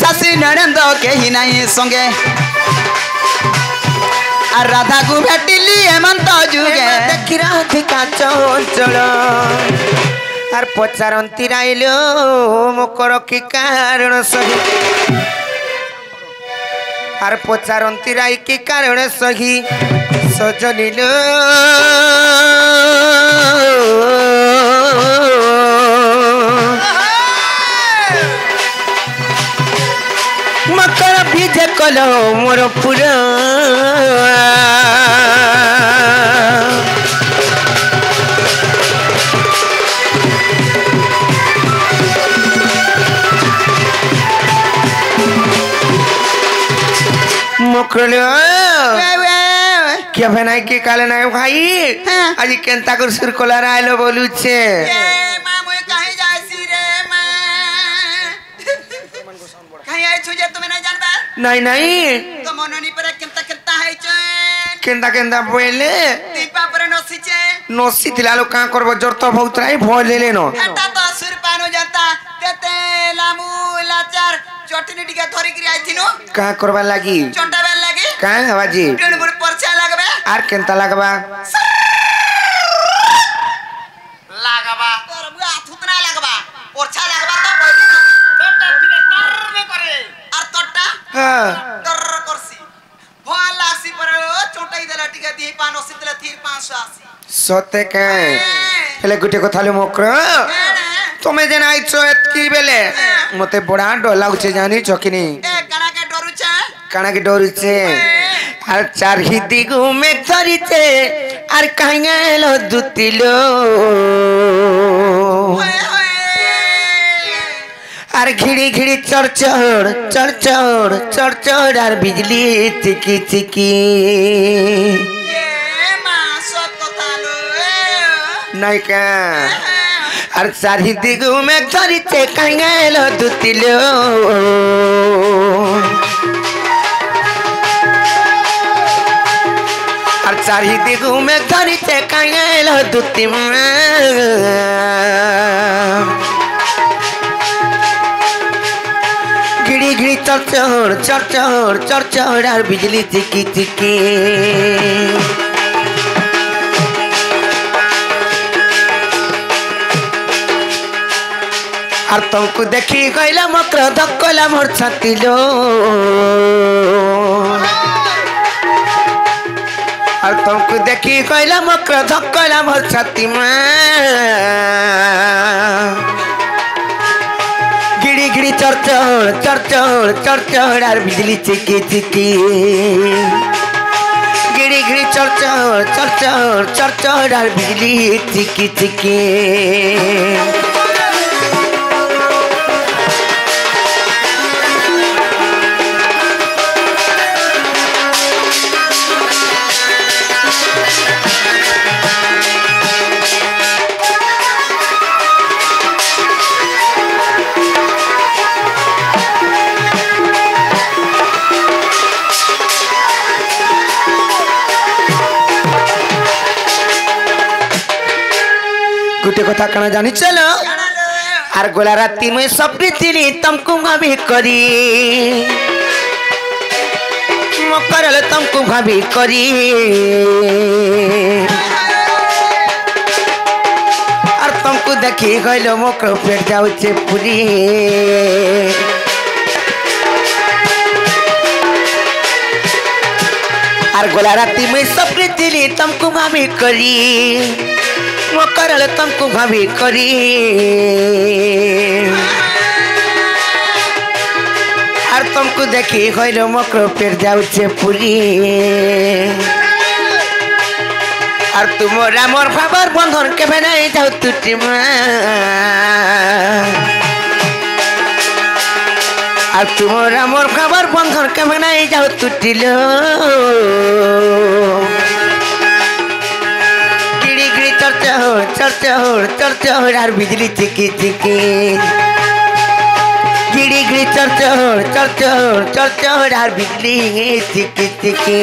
शाशी नरेंद कही नहीं संगे আর রাধা কু ভেটিলি হেমন্ত যুগে দেখি রাধিকা চঞ্চল আর পচারন্তি রাইল মকর কি কারণ সহি আর পচারন্তি রাই কি কারণ সহি সজনিল মকর ভিজে কল মোর পুরা क्या भाई के काले ना भाई आज केंता कर सुर कोलार आइलो बोलू छे मां मोय काहे जासी रे मां काहे आई छुजे तुमे नहीं जानबा नहीं तो मननी पर केंता केंता है छे केंता केंता बोले दीपा पर नसी छे नसी थिला लो का करबो जोर तो बहुत राई भोल लेले नो एटा तो सुर पानो जाता तेते लामू लाचार चटनी टिका धरि गिरी आइथिनो का करबा लागी चंटाबेल लागी का हवाजी टेण बुड़ परछा लागबे आर केंता लागबा लागबा तोर बुआ थुतना लागबा परछा लागबा तो पहिले चोटा टिका टर में करे आर तोटा हां टर करसी भोल लासी पर चोटाई देला टिका दी 580 देला 580 सते के हेले गुटे को थाले मोकर तुम्हें जन आइछो एतकी बेले मते बड़ा डर लागुचे जानी छकिनी ए काना के डरुछे काना के डरुचे आर चार ही दिगु में धरिचे आर कांगेलो दुतिलो आर घिड़ी घिड़ी चढ़ चढ़ आर बिजली चिकी चिकी ये मां सब कथा लो नहीं का आर चार ही दिगु में धरिचे कांगेलो दुतिलो और चारी दिगु में धरिते कांगेलो दुति घिड़ी घिड़ी चढ़ और बिजली चिकी चिकी और तुमको देखी गईला मकर धक्कला मोर छातिलो और तुमको देखी गईला मकर धक्कला मोर छाती में गिड़ी गिड़ी चढ़ और बिजली चिकी चिकी गिड़ी गिड़ी चढ़ और बिजली चिकी चिकी गुटे कथा कना जानी चलो आर गोला राती में सपनी थी तुमको भाभी करी मकर तुमको भाभी करी और तुमको देखी गलो मकर पेट जाऊे पूरी आर गोला राती में सपनी थी तुमको भाभी करी मकर तुमको भाभी करी और तुमको देखी गलो मकर पेट जाऊे पूरी और तुमरा मोर भावर बंधन के नहीं जाऊ तुटी और तुमरा मोर भावर बंधन के नहीं जाऊ तुटिलो चढ़ और बिजली चिकी चिकी गिड़ी गिड़ी चढ़ और बिजली चिकी चिकी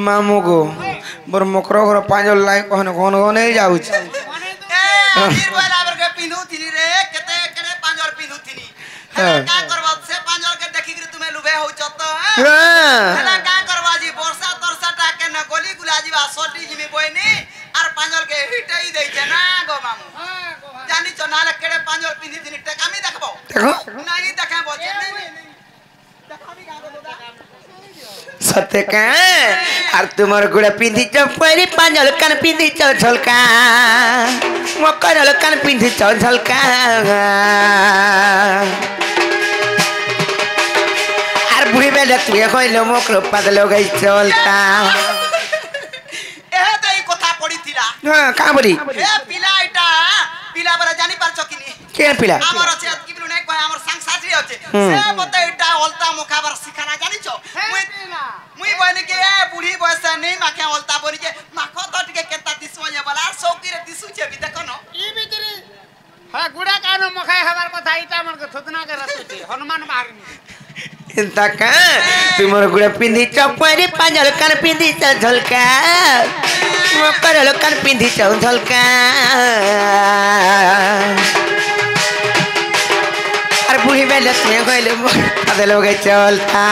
ମାମୁ ଗୋ ମୋର ମକର ଘର ପାଞ୍ଚ ଲାଇ କହନ ଘନ ଘନ ହେଇ ଯାଉଛି ଆଜିର ବେଲା ବରକେ ପିନ୍ଧୁଥିଲି ରେ କେତେ କେତେ ପାଞ୍ଚର ପିନ୍ଧୁଥିଲି ହେଲା କା କରବା ସେ ପାଞ୍ଚର କେ ଦେଖିକି ତୁମେ ଲୁଭେ ହୋଉଛ ତ ହେଲା କା କରବା জি ବର୍ଷା ତରସାଟା କେନ ଗଲି ଗୁଲା ଯିବା ସଟି ଯିମି বইনি আর ପାଞ୍ଚର কে হিটাই দেইছে না গো মামু জানিছ নালে কেড়ে ପାଞ୍ଚর পিন্ধিଥିଲି টেকামি দেখবো দেখো নাই দেখে বলছে দেখাবি কা গো দাদা सत्य का और तुम्हारे गुड़ा पिंधी चौपरी पांजल कान पिंधी चौ झलका मकर कान पिंधी चौ झलका और बुढ़ी बेटा तू ये कोई लो मोकरो पागल हो गई चलता এ তো এই কথা পড়িছিলা हाँ कहाँ बोली এ পিলা এটা পিলা বলে জানি পারছ কিনি क्या पिला আমার আছে কি বলু নাই কয় আমার সংসারী আছে সে মতে এটা অলতা মুখাবার শিখানা জানিছ মুই বনি কে এ বুড়ি বয়স নেই মাখে অলতা বনি যে মাখো তো টিকে কেতা দিসো যে বলা সৌকি রে দিসু যে বি দেখো ন ই ভিতরে হ্যাঁ গুড়া কানো মখাই হবার কথা এটা আমার থতনা করে রাখছে হনুমান বাহারিনি इंता का तुम्हारे गुड़ा पिंधी चौपरी पांजल कान पिंधी चौ झलका मकर कान पिंधी चौ झलका और बुढ़ी बेटा तू ये कोई लो पागल हो गई चलता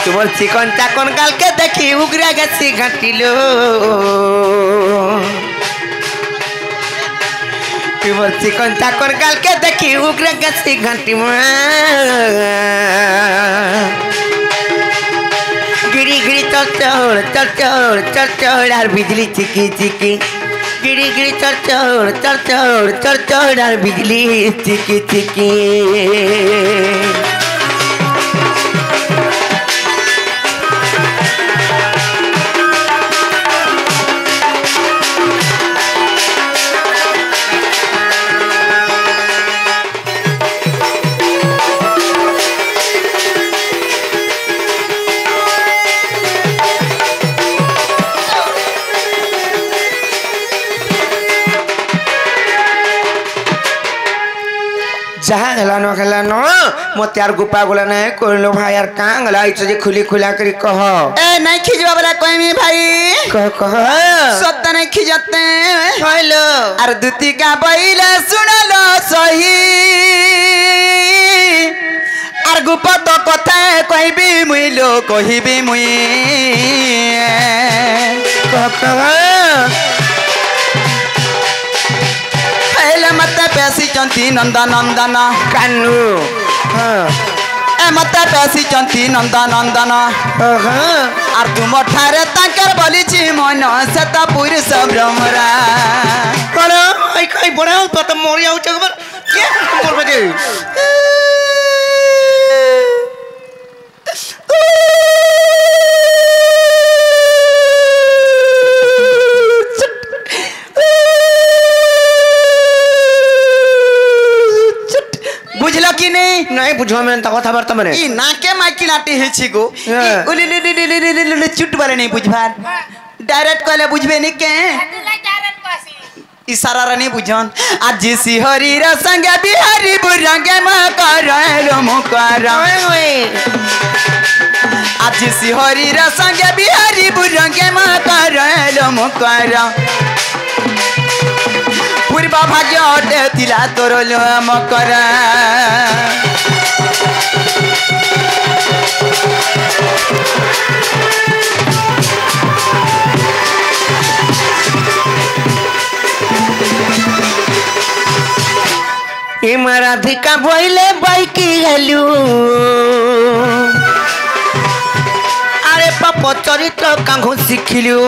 तुम्हार चिकन चाकन गाल के देखी उगरा गसी घाटिलो तुम्हार चिकन चाकन गाल के देखी उगरा गसी घाटी गिरी गिरी चल चल चल चल चल चल और बिजली चिकी चिकी गिरी गिरी चल चल चल चल चल चल और बिजली चिकी चिकी जहाँ खेलानो मत यार गुपा गुला नहीं कोई लो भाई यार कहाँ गला इसे जे खुली खुला करी कहो ए नहीं खिजवा वाला कोई मी भाई कह सत्य नहीं खिजते हेलो अरे दुती का बैले सुन लो सही আর গুপত কথা কইবি মুই লো কহিবি মুই হেলে মতে পেশি চন্তি নন্দন নন্দন कानू এ মতে পেশি চন্তি নন্দন নন্দন আর তুম ঠারে তাঙ্কের বলিছি মন সেতা পুরুষ ভ্রমরা करो आई कहीं बड़ा हो तो मोरी आउ चकबर क्या मोर बजे বুঝলো কি নেই नहीं बुझवा में ता कथा बार्ता मने ই নাকে মাইকি লাটি হেছি গো হ্যাঁ। চুট বলে নেই বুঝবার ডাইরেক্ট কইলে বুঝবে নি কে তুলাই ডাইরেক্ট কইছি ইশারা রে বুঝন আজি সিহরির সঙ্গে বিহারি বুরঙ্গে মকর মকর আজি সিহরির সঙ্গে বিহারি বুরঙ্গে মকর মকর পূর্ব ভাগ্য অটে ଥିଲା তোর মকর ए राधिका बोइले बाइकी गलू अरे पाप चरित्र कांघ शिखिलु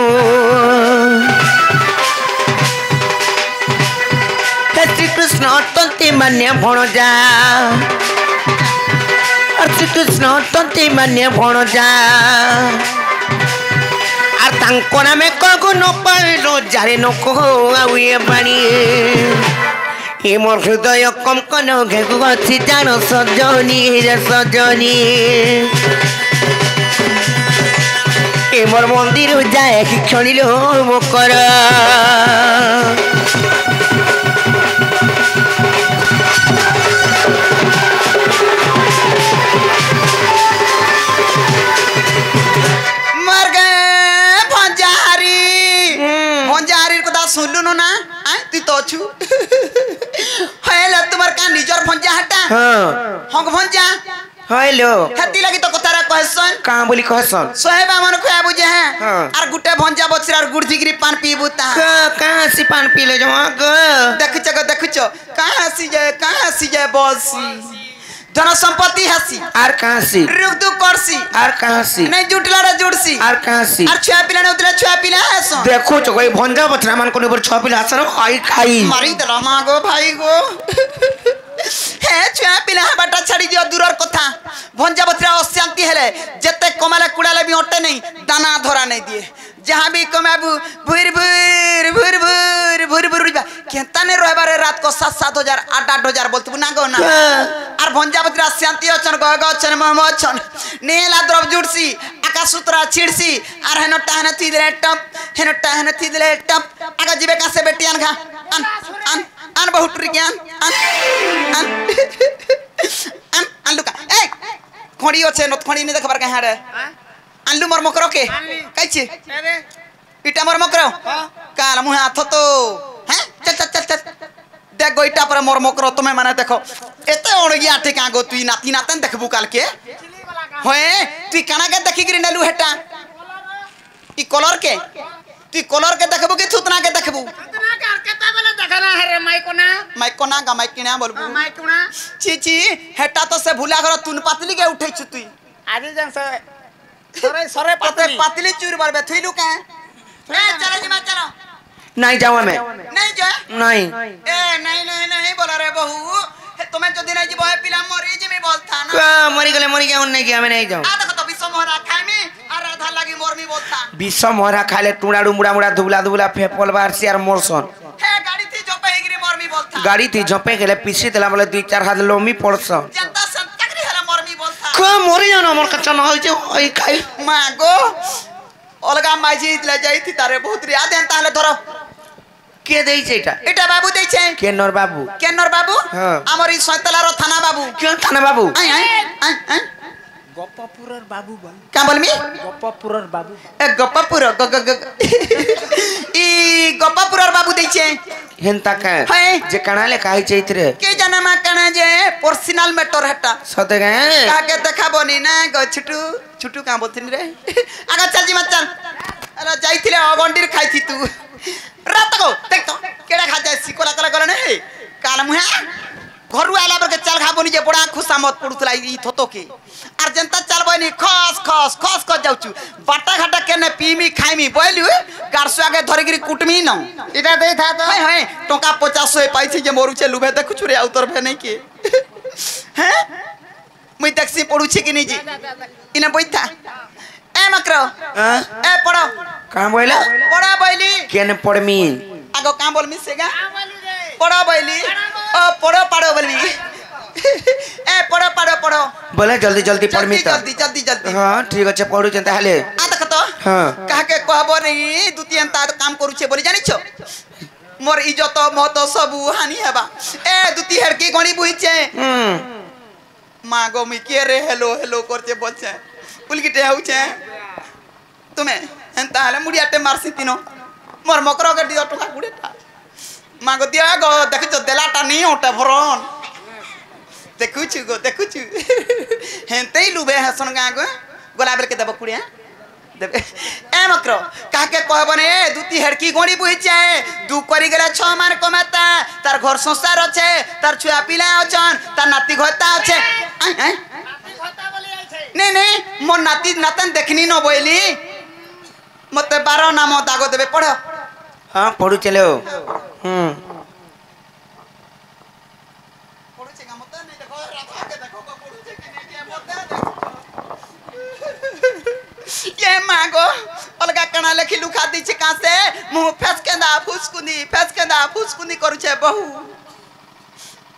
श्री कृष्ण तंती मान्य भणजा श्री कृष्ण तंती मान्य भणजा আর তাঙ্কো নামে কগু নপাইলো যারে নকো আউয়ে বাণী এ মোর হৃদয় কঙ্কন ঘেগু আছে জানো সজনী রে সজনী এ মোর মন্দির যায় কি ক্ষণিল মকর हाँ हंग भंजा हेलो हेती लगी तो कतारा कहसन कहाँ बोली कहसन सोहेबा मन खोया बुझे हैं हाँ। और गुटे भंजा बछरा और गुड़ जिगरी पान पीबू ता कहाँ से पान पी ले जाओ देखु छ कहाँ सी जाए बसी धन संपत्ति हसी आर कहाँ से रुक दु करसी आर कहाँ से नहीं जुटला रे जुड़सी आर कहाँ से और छुआ पिला ने उतरे छुआ पिला हसन देखो तो कोई भंजा बचना मन को ऊपर छह पिला आसन खाई खाई मारी दला मागो भाई गो हे छुआ पिला बाटा छाड़ी दियो दूरर कथा भंजा बचरा अशांति हेले जते कमाले कुड़ाले भी ओटे नहीं दाना धरा नहीं दिए जहां भी कमाबू भुर भुर भुर भुर भुर भुर केता ने रहबारे रात को 7-7 8-8 बोलतबू ना गो ना और भंजा बचरा शांति अचन गग अचन मोहम्मद अचन नेला द्रव जुड़सी आकाश सूत्रा छिड़सी और हेनटा हेन थी दिले टप हेनटा हेन थी दिले टप आगा जीवे का से बेटियान खा अन बहुत ज्ञान अन लुका ए खोड़ी ओछे नत खोड़ी ने देखबार का हारे अनलु मर मकरो के कैछि अरे इटा मर मकरो काल मुह हाथ तो हैं चल देख गो इटा पर मर मकरो तुमे माने देखो एते ओणगिया ठिका गो तुई नाती नातन देखबू काल के होए तुई काना के देखि गिरी नेलु हेटा ई कलर के तुई कलर के देखबू कि थुतना के देखबू इतना कर केता बेले देखना है रे माई कोना गा माइक किना बोलबू माई कोना छी हेटा तो से भूला घर तुन पातली के उठै छु तुई आदि जन से सरे पातली चूर बरबे थुइलु के ए चलो जी मा चलो नहीं जाओ मैं नहीं जा नहीं ए नहीं बोला रे बहू तुम्हें जो दिन जीव है पिला मरी जी में बोलता ना का मरी गया नहीं गया मैं नहीं जाऊं आ देखो तो विश्व मोहरा खाए में और राधा लगी मोर में बोलता विश्व मोहरा खाले टुड़ाड़ू मुड़ा मुड़ा दुबला दुबला फेपल बार से यार मोरसन हे गाड़ी थी जो पेगिरी मोर में बोलता गाड़ी थी झपे के लिए पीछे देला बोले 2-4 हाथ लोमी पड़सन जनता संतकरी हला मोर में बोलता का मरी जानो मोर कच्चा न होई जे ओई खाई मागो अलगा माजी ले जाई थी तारे बहुत रिया देन ताले धरो के देई छै एटा बाबू देई छै केनर बाबू हां हमर ई सैतलारो थाना बाबू क्यों थाना बाबू आई गप्पापुरर बाबू बा का बोलमी गप्पापुरर बाबू ए गप्पापुर ई गप्पापुरर बाबू देई छै हेनता का जे कणाले काई छै रे के जाना मा कणा जे पर्सनल मैटर हटा सते गए का के देखा बनी ना गो छुटू का बोलथिन रे आगा चल जी मत चल अरे जाईथिले अगंडीर खाइथि तू रात को देख तो केड़ा खा जाय सिकोला कला गले नै काल मुहा घरु आला पर के चल खा बनी जे बड़ा खुशा मत पड़ुतला ई थतो के आर जनता चल बनी खस क जाउचू बाटा घाटा केने पीमी खाइमी बोलु गारसु आगे धरगिरी कुटमी न इटा देई था तो हाय टका 50 पाइछि जे मोरु छे लुबे देखु छुरे आउतर भे नै के हैं मुई टैक्सी पड़ू छी कि नै जी इने बैठा ए मकरो ए पड़ो कहां बोला पड़ा बैली केने पड़मी आगो का बोलमी सेगा पड़ो बैली ओ पड़ो पाड़ो बोलमी ए पड़ो बोले जल्दी पड़मी त जल्दी हां ठीक अछि पड़ू जंता हाले आ देख तो हां कहा के कहबो नै दुती अंता काम करू छे बोली जानि छो मोर इज्जत महत सब हानि हेबा ए दुती हेड़की गणी बुहि छे मागो मी के रे हेलो करते बोल छे उलगिटे हउ छे तुम्हें एंता हले मुड़ियाटे मारसी तिनो मोर मकरो के दियो टका गुडेटा मागो दिया गो देखु तो देलाटा नहीं ओटा भरन देखु छु हेंते लुबे हसन गा गो गोलाबेर के देबो कुड़िया देबे ए मकरो का के कहबने दुती हेड़की गोणी बुहि छे दु करी गेला 6 मार कमाता तार घर संसार अछि तार छुआ पिला अछन तार नाती घोता अछि नहीं मोर नाती नातन देखनी न बोली मते 12 नाम दागो देबे पढ़ो हां पढ़ू चलो पढ़ू छे मते नहीं देखो राधा के देखो पढ़ू छे कि नहीं के मते ये मागो अलगा कणा लेखी लुखा दी छे का से मुंह फेस के दा फुसकुनी करू छे बहु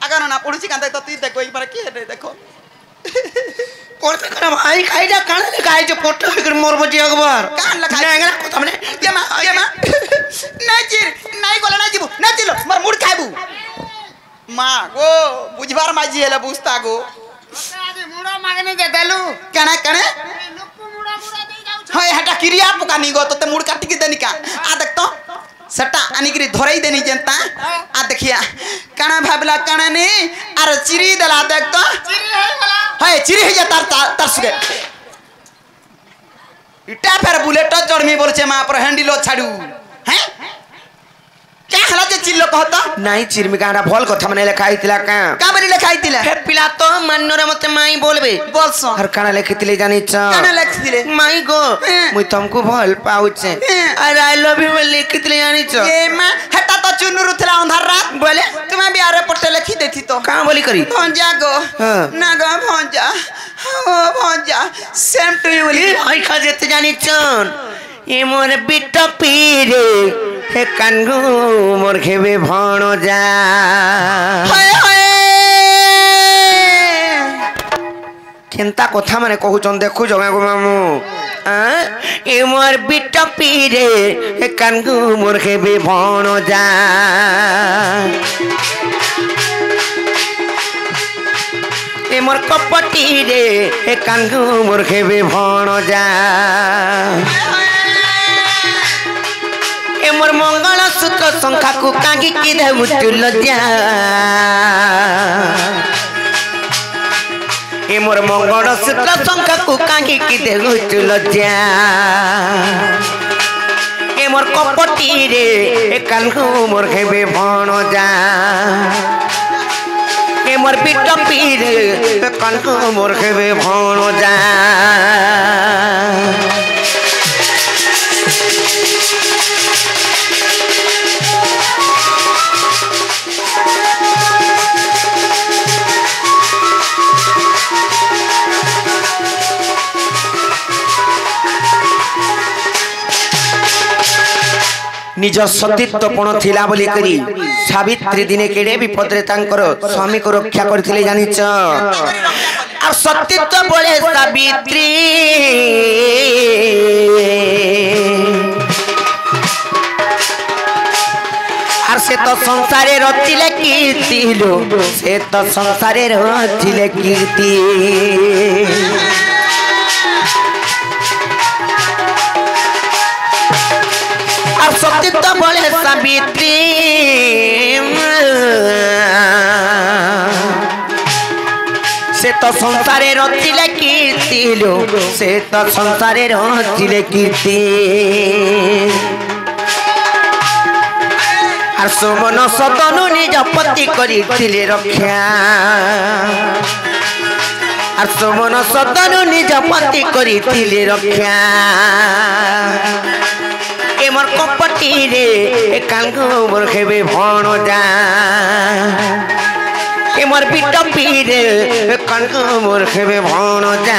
अगर ना पढ़ू छे का तो तू देखो एक बार के देखो कोरते करा भाई खाई जा कान ले खाई जो फोटो फिकर मोर बजी अकबर कान लगा नेंगला को तमने ये मा नहीं गोला नहीं जीबू नहीं चिलो मर मुड़ खाइबू मां गो बुझबार माजी हेला बुझता गो आदि मुड़ा मागने दे देलु कणे लुक्कू मुड़ा दे जाउ हाय हटा क्रिया पुका नी गो तो ते मुड़ काटी के देनी का आ देख तो सटा अनिकरी धरई देनी जनता आ देखिया काना भाबला काना ने अरे चिरी दला देख तो चिरी है वाला है चिरी है तार तार सुगे इटा फेर बुलेट चढ़मी बोलछे मां पर हैंडल छाडू हैं क्या हला जे चिल्लो कहता नहीं चिरमी कांडा भल कथा माने लेखा आइतिला का बरी लेखा आइतिला हे पिला तो मान्नरे मते माई बोलबे बोलसो हर काना लेखितिले जानि छ काना लेखितिले माई गो मुई तुमको भल पाउछे अरे आई लव यू लेखितिले जानि छ ए मां हेता तो चुनुरु थला अंधार रात बोले तुम्हें भी आरे पट्टे लिखी देती तो का बोली करी भंजा गो ना गो भंजा ओ भंजा सेम टू यू बोली आई खा जेते जानि छन ए मोर बिट पीरे हे कानगु मोर खेबे भण जा हाय हाय केनता कथा माने कहूचन देखु जगा गो मामू ए मोर बिट पीरे हे कानगु मोर खेबे भण जा ए मोर कपटी रे हे कानगु मोर खेबे भण जा ए मोर मंगल सूत्र संख्या को कागी की देबु तुल जा ए मोर मंगल सूत्र संख्या को कागी की देबु तुल जा ए मोर कपटी रे हे कानगु मोर खेबे भण जा ए मोर पिट पीरे हे कानगु मोर खेबे भण जा निज सतीत्वपण थिला बोली करी सावित्री दिने केड़े विपद रे तांकर स्वामी को रक्षा करथिले जानिच आ सतीत्व बोले सावित्री आर से तो संसारे रचिले कीर्ति लो से तो संसारे रचिले कीर्ति सतीत्व बोले सावित्री से तो संसारे रचिले कीर्ति लो से तो संसारे रचिले कीर्ति आर सुमन सदनु निज पति करिथिले रक्षा आर सुमन सदनु निज पति करिथिले रक्षा ए मोर कपटी रे कानगु मोर खेबे भण जा ए मोर पिट पीरे कानगु मोर खेबे भण जा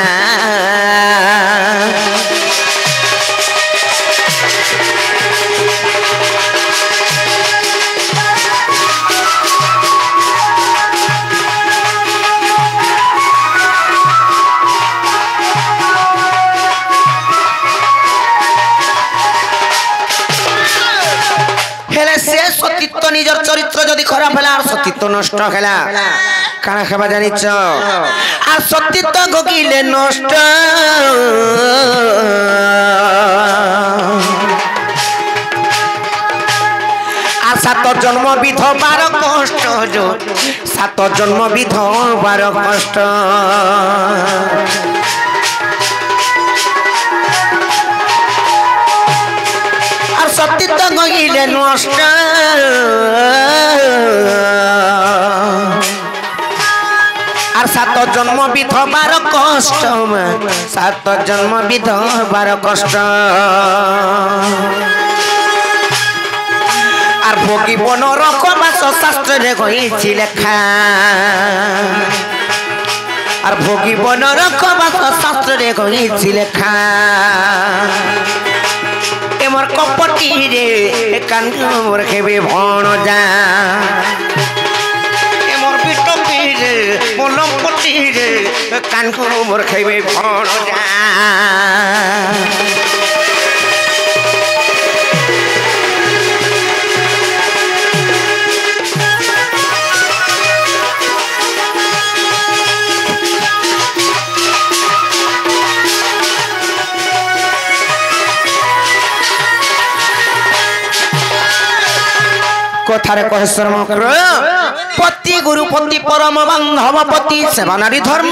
सतीत्व निजर चरित्र जदि खराब है सतीत्व नष्ट है काना खावा जानिच आ सतीत्व गगिले नष्ट आ सात जन्म विधवार कष्ट जो सात जन्म विधवार कष्ट सतीत्व गगिले नष्ट आर सात जन्म विधवार कष्ट सात जन्म विधवार कष्ट आर भोगिब नरक बास शास्त्र रे कहिछि लेखा आर भोगिब नरक बास शास्त्र रे कहिछि लेखा ए मोर कपटी रे कानगु मोर खेबे भण जा ए मोर पिट पीरे मोर लंपटी रे कानगु मोर खेबे भण जा কথারে কহে শর্ম কর পতি গুরুপতি পরম বান্ধব পতি সেবা নারী ধর্ম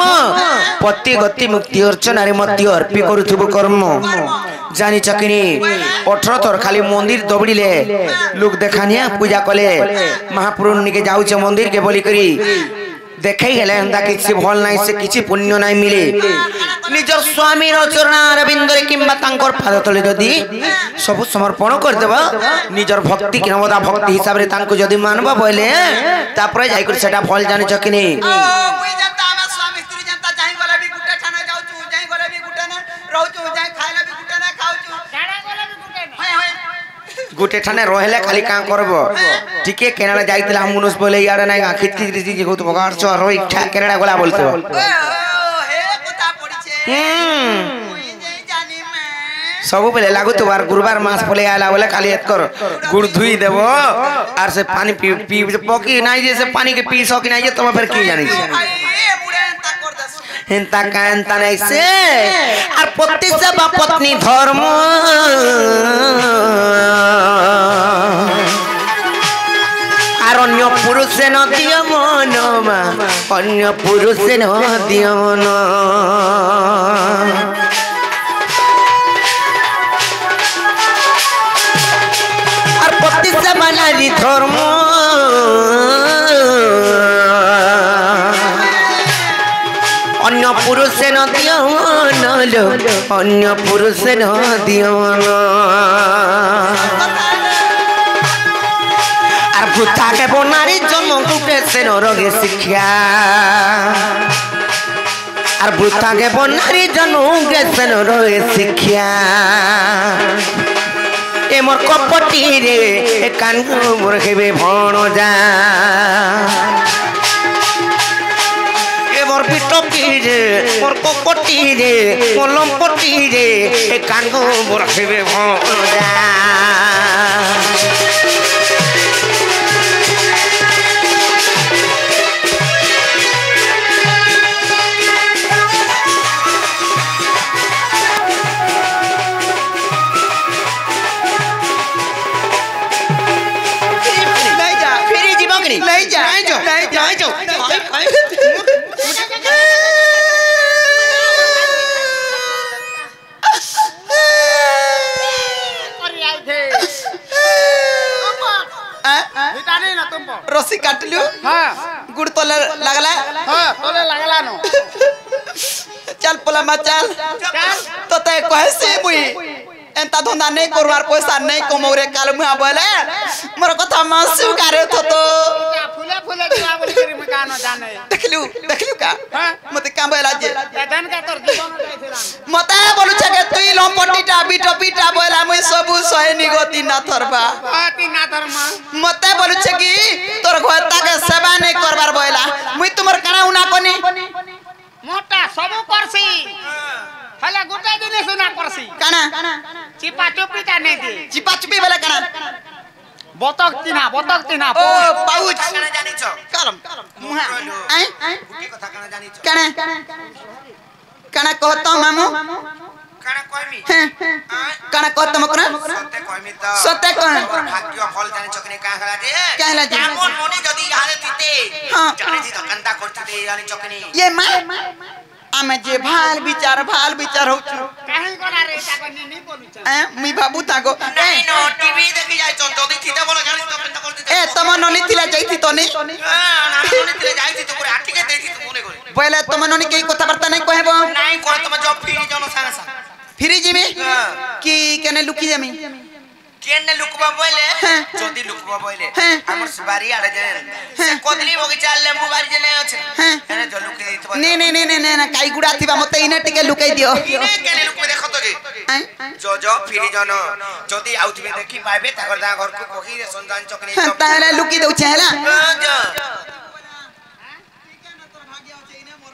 পতি গতি মুক্তি অর্চনারে মধ্যে অর্পি করুথিবু কর্ম জানিছ কিনি 18 থর খালি মন্দির দবড়িলে লোক দেখানিয়া পূজা কলে মহাপুরুষ নিকে যাউছে মন্দির কে বলি করি দেখাই গেলে এন্তা কিছু ভল নাই সে কিছু পুণ্য নাই মিলে নিজর স্বামীর চরণার বিন্দরে কিংবা তাঙ্কর পাদ তলে যদি সব সমর্পণ করে দেব নিজর ভক্তি কি নবদা ভক্তি হিসাবে তাঙ্কু যদি মানব বলে তারপরে যাই করে সেটা ফল জানিছ কি নি মুই জানতা আমার স্বামী স্ত্রী জানতা যাই গলে বি গুটে ঠানে যাউচু যাই গলে বি গুটে না রহুচু যাই খাইলে বি গুটে না খাউচু ঝাড়া গলে বি গুটে না হয় হয় গোটে ঠানে রহলে খালি কাম করব ঠিকই কেনাডা যাইতিলা মনুষ বলে ইয়াড়ে নাই খিচ খিচ রিজি যে কত বগাড় চ রই ঠা কেনাডা গলা বলতে ও হে কথা পড়িছে মুই যাই জানি মে सबु पहले लागू तो बार गुरुवार मास पले आला बोले खाली एत कर गुड़ धुई देबो और से पानी पी पी पकी नाही जे से पानी के पी सकी नाही जे तुम फिर की जानी भाई ए मुरे एंता कर दस हेंता कांता नहीं से और पति से बा पत्नी धर्म और अन्य पुरुष से न दियो मनमा अन्य पुरुष से न दियो मन पति से बनाली धर्म अन्य पुरुष से न दियो लो अन्य पुरुष से न दियो और भूता के बनारी जन्म गुटे से न रोगे शिक्षा और भूता के बनारी जन्म गुटे से न रोगे शिक्षा ए मोर कपटी रे ए कान मोर हेबे भण जा ए मोर पिटकी रे मोर कपटी रे मोर लंपटी रे ए कान मोर हेबे भण जा ले जा रस्सी काट लियो हां गुड़ तले लागला हां तोले लागला नो चल पला मा चल तो ते कहे से मुई एंता धंधा नहीं करवार पैसा नहीं कमौरे काल मुआ बोले मोर कथा मासु करे तो फुले फुले दिया बोली करी म का न जाने देखलु का मते काम बोला जे धन का तोर जीवन जाइथिला मते बोलु छ के तुई लंपटीटा बिटा बोला मुई सबु सैनी गति ना थरबा हाती ना धर्म मते बोलु छ कि तोर घरता के सेवा नहीं करबार बोला मुई तुमर काना उना कोनी मोटा सबु करसी हला गोटा दिने सुना करसी काना चिपा चुपीटा नहीं दे चिपा चुपी वाला काना बतक तिना ओ पाउच काना जानि छ करम मुहा आई गुटी कथा काना जानि छ काना कहत मामू काना कहमी काना कहत मकरा सत्य कहमी त सत्य कह भाग्य फल जानि छ किने का हला जे कहला जे मन मने जदी हाले तिते हां जानि जी दकंता करथिते जानि छ किने ये मां आमे जे भाल विचार हो काहे कोना रे ताको नहीं बोलु छ मी बाबू ताको नहीं नो टीवी देखि जाय छ जदी थिते बोलो जानि दकंता करथिते ए तम ननी थिला जाईथि तनी ना ननी थिले जाईथि तो पूरा आटिके देथि तो कोने करे बोले तम ननी के कथा वार्ता नहीं कहबो नहीं कोन तुम जब फिरी जनो सांगा सा फिरी जिमी की केने लुकी जमी केने लुकबा बोले जदी लुकबा बोले हमर सुबारी आड़े जे से कोदली बगीचा लेंबू बारी जे नै अछि एने जो लुके दितबा ने काई गुडा थिबा मते इने टिके लुकाई दियो इने केने लुकबे देखो तो जे जो फिरी जनो जदी आउथिबे देखि पाइबे ताकर दा घर को कोही रे संजान चकनी ताले लुकी दउ छेला जो ठीक है ना तोर भाग्य होचे इने मोर